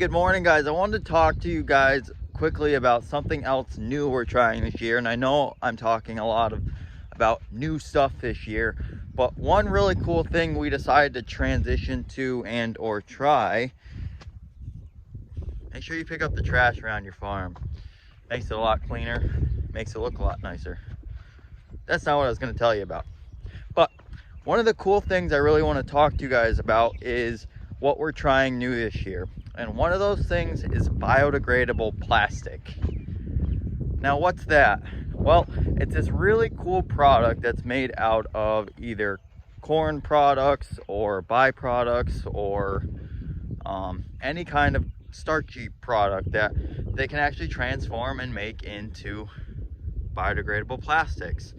Good morning, guys. I wanted to talk to you guys quickly about something else new we're trying this year. And I know I'm talking a lot about new stuff this year, but one really cool thing we decided to transition to and or try. Make sure you pick up the trash around your farm. Makes it a lot cleaner, makes it look a lot nicer. That's not what I was going to tell you about. But one of the cool things I really want to talk to you guys about is what we're trying new this year. And one of those things is biodegradable plastic. Now, what's that? Well, it's this really cool product that's made out of either corn products or byproducts or any kind of starchy product that they can actually transform and make into biodegradable plastics.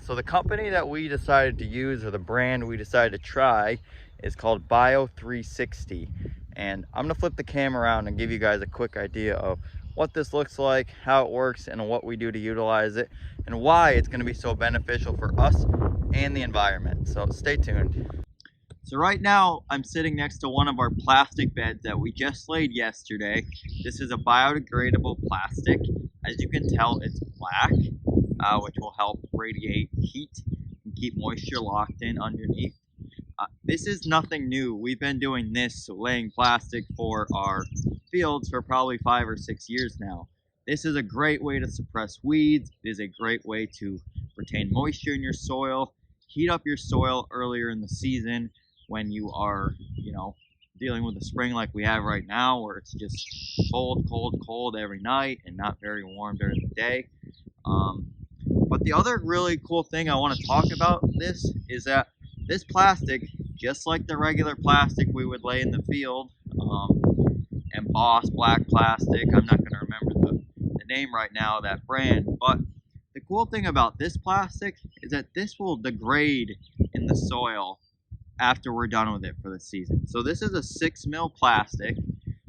So the company that we decided to use, or the brand we decided to try, is called Bio360. And I'm gonna flip the camera around and give you guys a quick idea of what this looks like, how it works, and what we do to utilize it, and why it's gonna be so beneficial for us and the environment. So stay tuned. So right now I'm sitting next to one of our plastic beds that we just laid yesterday. This is a biodegradable plastic. As you can tell, it's black, which will help radiate heat and keep moisture locked in underneath. This is nothing new. We've been doing this, laying plastic for our fields for probably 5 or 6 years now. This is a great way to suppress weeds. It is a great way to retain moisture in your soil, heat up your soil earlier in the season when you are, dealing with the spring like we have right now, where it's just cold, cold, cold every night and not very warm during the day. But the other really cool thing I want to talk about this is that this plastic, just like the regular plastic we would lay in the field, embossed black plastic, I'm not going to remember the name right now, that brand, but the cool thing about this plastic is that this will degrade in the soil after we're done with it for the season. So this is a 6 mil plastic.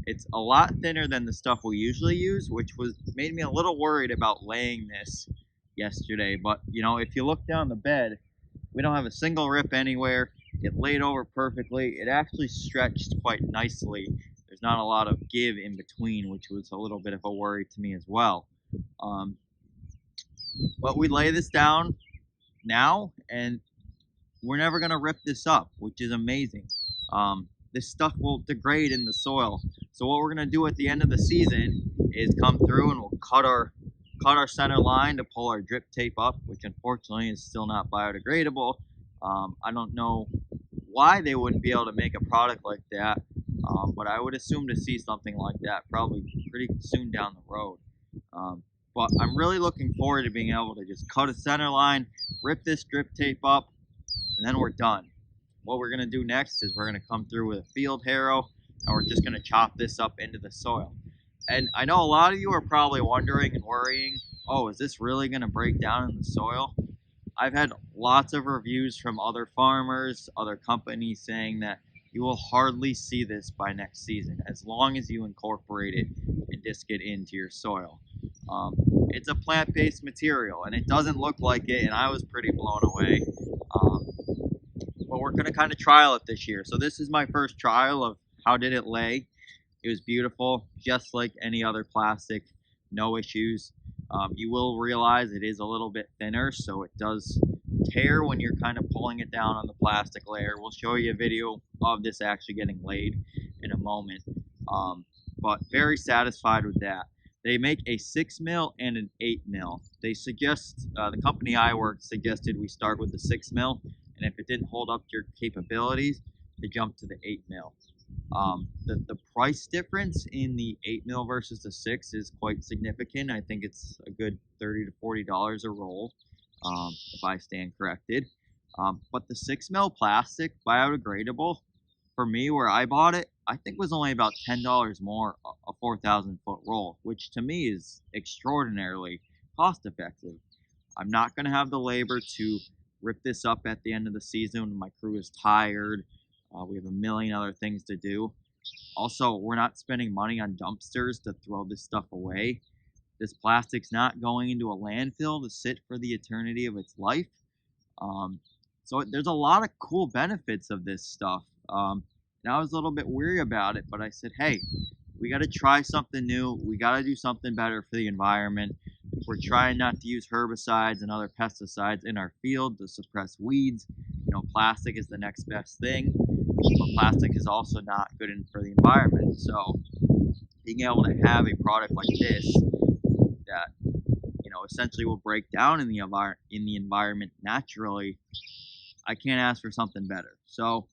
It's a lot thinner than the stuff we usually use, which made me a little worried about laying this yesterday. But if you look down the bed, we don't have a single rip anywhere. It laid over perfectly. It actually stretched quite nicely. There's not a lot of give in between, which was a little bit of a worry to me as well. But we lay this down now, and we're never going to rip this up, which is amazing. This stuff will degrade in the soil. So what we're going to do at the end of the season is come through and we'll cut our center line to pull our drip tape up, which unfortunately is still not biodegradable. I don't know why they wouldn't be able to make a product like that, but I would assume to see something like that probably pretty soon down the road. But I'm really looking forward to being able to just cut a center line, rip this drip tape up, and then we're done. What we're going to do next is we're going to come through with a field harrow, and we're just going to chop this up into the soil. And I know a lot of you are probably wondering and worrying, oh, is this really going to break down in the soil? I've had lots of reviews from other farmers, other companies saying that you will hardly see this by next season, as long as you incorporate it and disc it into your soil. It's a plant-based material, and it doesn't look like it, and I was pretty blown away. But we're going to kind of trial it this year. So this is my first trial of how did it lay. It was beautiful, just like any other plastic, no issues. You will realize it is a little bit thinner, so it does tear when you're kind of pulling it down on the plastic layer. We'll show you a video of this actually getting laid in a moment. But very satisfied with that. They make a 6 mil and an 8 mil. They suggest, the company I work suggested we start with the 6 mil, and if it didn't hold up to your capabilities, to jump to the 8 mil. The price difference in the 8 mil versus the 6 is quite significant. I think it's a good $30 to $40 a roll, if I stand corrected. But the 6 mil plastic, biodegradable, for me, where I bought it, I think was only about $10 more a 4,000 foot roll, which to me is extraordinarily cost effective. I'm not going to have the labor to rip this up at the end of the season when my crew is tired. We have a million other things to do. Also, we're not spending money on dumpsters to throw this stuff away. This plastic's not going into a landfill to sit for the eternity of its life. So there's a lot of cool benefits of this stuff. And I was a little bit weary about it, but I said, hey, we got to try something new. We got to do something better for the environment. If we're trying not to use herbicides and other pesticides in our field to suppress weeds, plastic is the next best thing. But plastic is also not good for the environment. So being able to have a product like this that essentially will break down in the environment naturally, I can't ask for something better. So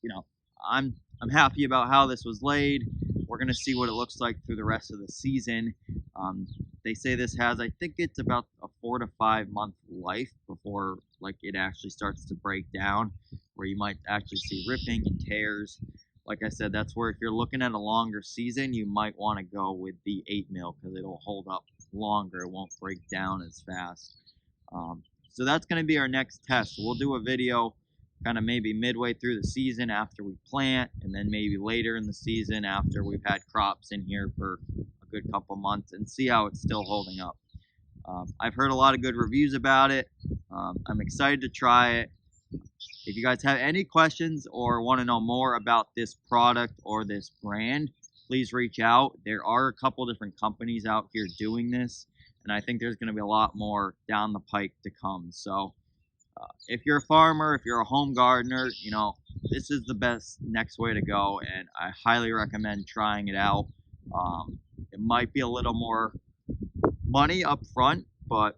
you know, I'm happy about how this was laid. We're gonna see what it looks like through the rest of the season. They say this has, I think it's about a 4 to 5 month life before like it actually starts to break down, where you might actually see ripping and tears. Like I said, that's where if you're looking at a longer season, you might want to go with the 8 mil because it'll hold up longer. It won't break down as fast. So that's going to be our next test. We'll do a video kind of maybe midway through the season after we plant, and then maybe later in the season after we've had crops in here for a good couple months, and see how it's still holding up. I've heard a lot of good reviews about it. I'm excited to try it. If you guys have any questions or want to know more about this product or this brand, please reach out. There are a couple different companies out here doing this, and I think there's going to be a lot more down the pike to come. So if you're a farmer, if you're a home gardener, this is the best next way to go, and I highly recommend trying it out. It might be a little more money up front, but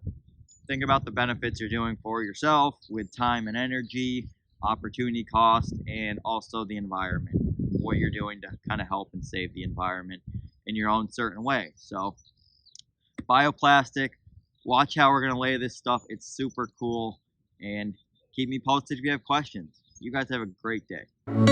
think about the benefits you're doing for yourself with time and energy, opportunity cost, and also the environment, what you're doing to kind of help and save the environment in your own certain way. So bioplastic, watch how we're going to lay this stuff. It's super cool, and keep me posted if you have questions. You guys have a great day.